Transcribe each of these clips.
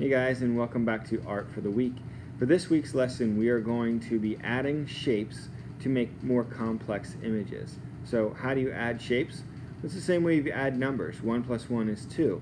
Hey guys, and welcome back to Art for the Week. For this week's lesson, we are going to be adding shapes to make more complex images. So how do you add shapes? It's the same way you add numbers. 1 plus 1 is 2.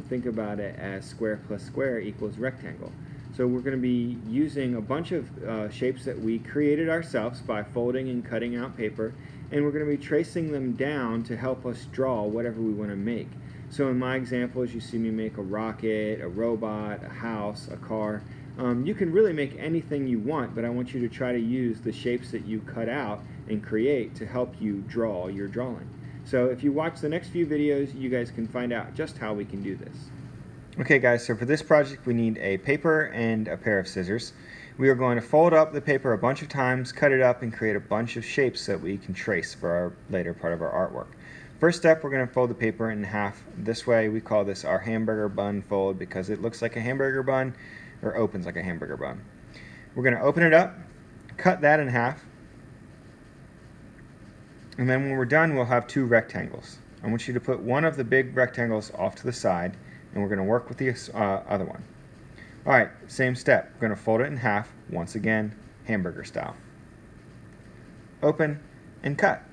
Think about it as square plus square equals rectangle. So we're going to be using a bunch of shapes that we created ourselves by folding and cutting out paper, and we're going to be tracing them down to help us draw whatever we want to make. So in my examples, you see me make a rocket, a robot, a house, a car. You can really make anything you want, but I want you to try to use the shapes that you cut out and create to help you draw your drawing. So if you watch the next few videos, you guys can find out just how we can do this. Okay guys, so for this project we need a paper and a pair of scissors. We are going to fold up the paper a bunch of times, cut it up, and create a bunch of shapes that we can trace for our later part of our artwork. First step, we're going to fold the paper in half this way. We call this our hamburger bun fold because it looks like a hamburger bun or opens like a hamburger bun. We're going to open it up, cut that in half, and then when we're done we'll have two rectangles. I want you to put one of the big rectangles off to the side, and we're going to work with the other one. Alright, same step. We're going to fold it in half, once again, hamburger style. Open and cut.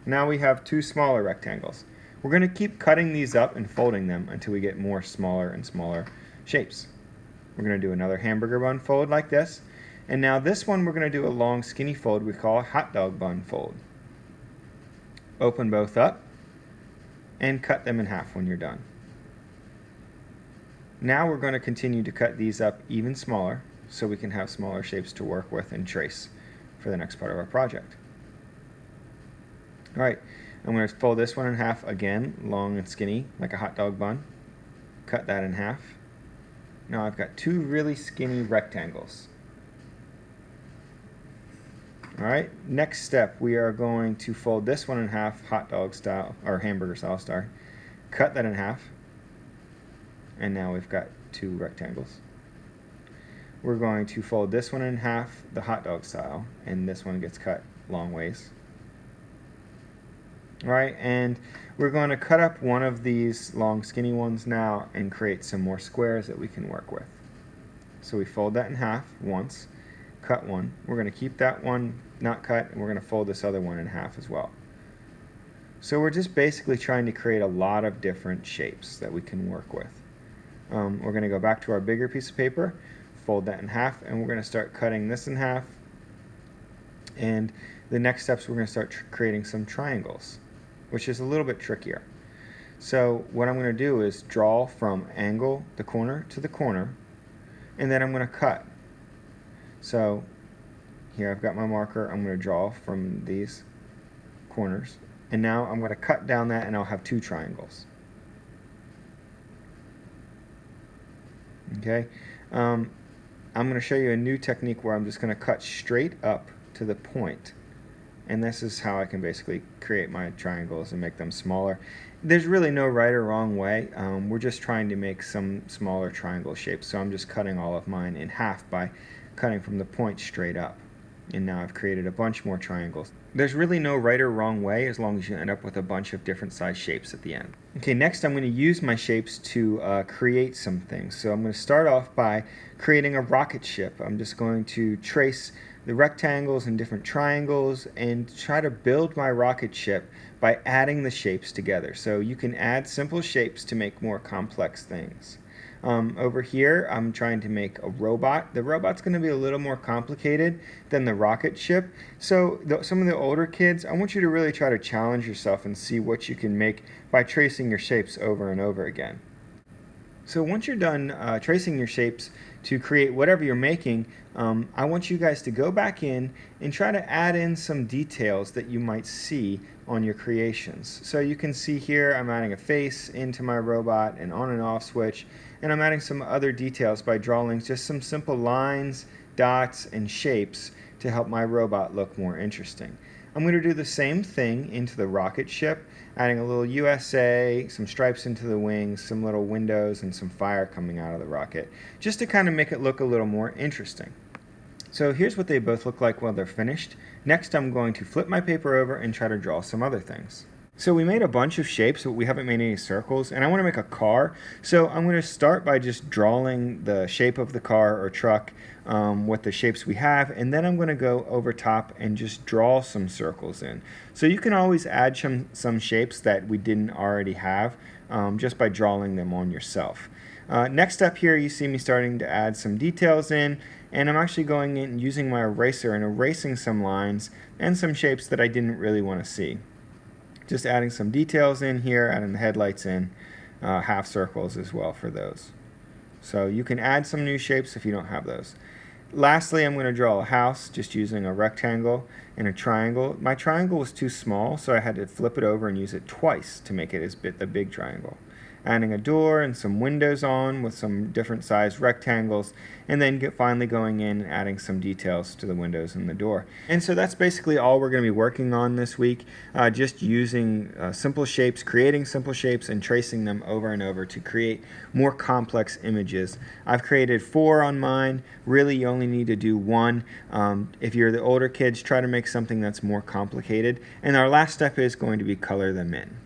Now we have two smaller rectangles. We're going to keep cutting these up and folding them until we get more smaller and smaller shapes. We're going to do another hamburger bun fold like this. And now this one we're going to do a long skinny fold we call a hot dog bun fold. Open both up and cut them in half when you're done. Now we're going to continue to cut these up even smaller so we can have smaller shapes to work with and trace for the next part of our project. Alright, I'm going to fold this one in half again, long and skinny, like a hot dog bun. Cut that in half. Now I've got two really skinny rectangles. Alright, next step, we are going to fold this one in half, hot dog style, or hamburger style, sorry. Cut that in half. And now we've got two rectangles. We're going to fold this one in half, the hot dog style, and this one gets cut long ways. Right, and we're going to cut up one of these long skinny ones now and create some more squares that we can work with. So we fold that in half once, cut one. We're going to keep that one not cut, and we're going to fold this other one in half as well. So we're just basically trying to create a lot of different shapes that we can work with. We're going to go back to our bigger piece of paper, fold that in half, and we're going to start cutting this in half. And the next steps, we're going to start creating some triangles, which is a little bit trickier. So what I'm going to do is draw from angle the corner to the corner, and then I'm going to cut. So here I've got my marker. I'm going to draw from these corners, and now I'm going to cut down that, and I'll have two triangles. Okay, I'm going to show you a new technique where I'm just going to cut straight up to the point. And this is how I can basically create my triangles and make them smaller. There's really no right or wrong way. We're just trying to make some smaller triangle shapes. So I'm just cutting all of mine in half by cutting from the point straight up. And now I've created a bunch more triangles. There's really no right or wrong way as long as you end up with a bunch of different size shapes at the end. Okay, next I'm going to use my shapes to create some things. So I'm going to start off by creating a rocket ship. I'm just going to trace the rectangles and different triangles and try to build my rocket ship by adding the shapes together. So you can add simple shapes to make more complex things. Over here I'm trying to make a robot. The robot's going to be a little more complicated than the rocket ship. So some of the older kids, I want you to really try to challenge yourself and see what you can make by tracing your shapes over and over again. So once you're done tracing your shapes to create whatever you're making, I want you guys to go back in and try to add in some details that you might see on your creations. So you can see here I'm adding a face into my robot, an on and off switch, and I'm adding some other details by drawing just some simple lines, dots, and shapes to help my robot look more interesting. I'm going to do the same thing into the rocket ship, adding a little USA, some stripes into the wings, some little windows, and some fire coming out of the rocket, just to kind of make it look a little more interesting. So here's what they both look like while they're finished. Next I'm going to flip my paper over and try to draw some other things. So we made a bunch of shapes, but we haven't made any circles, and I want to make a car. So I'm going to start by just drawing the shape of the car or truck with the shapes we have, and then I'm going to go over top and just draw some circles in. So you can always add some shapes that we didn't already have just by drawing them on yourself. Next up here, you see me starting to add some details in, and I'm actually going in using my eraser and erasing some lines and some shapes that I didn't really want to see. Just adding some details in here, adding the headlights in, half circles as well for those. So you can add some new shapes if you don't have those. Lastly, I'm going to draw a house just using a rectangle and a triangle. My triangle was too small, so I had to flip it over and use it twice to make it a big triangle. Adding a door and some windows on with some different sized rectangles, and then finally going in and adding some details to the windows and the door. And so that's basically all we're going to be working on this week, just using simple shapes, creating simple shapes and tracing them over and over to create more complex images. I've created 4 on mine. Really, you only need to do 1. If you're the older kids, try to make something that's more complicated. And our last step is going to be color them in.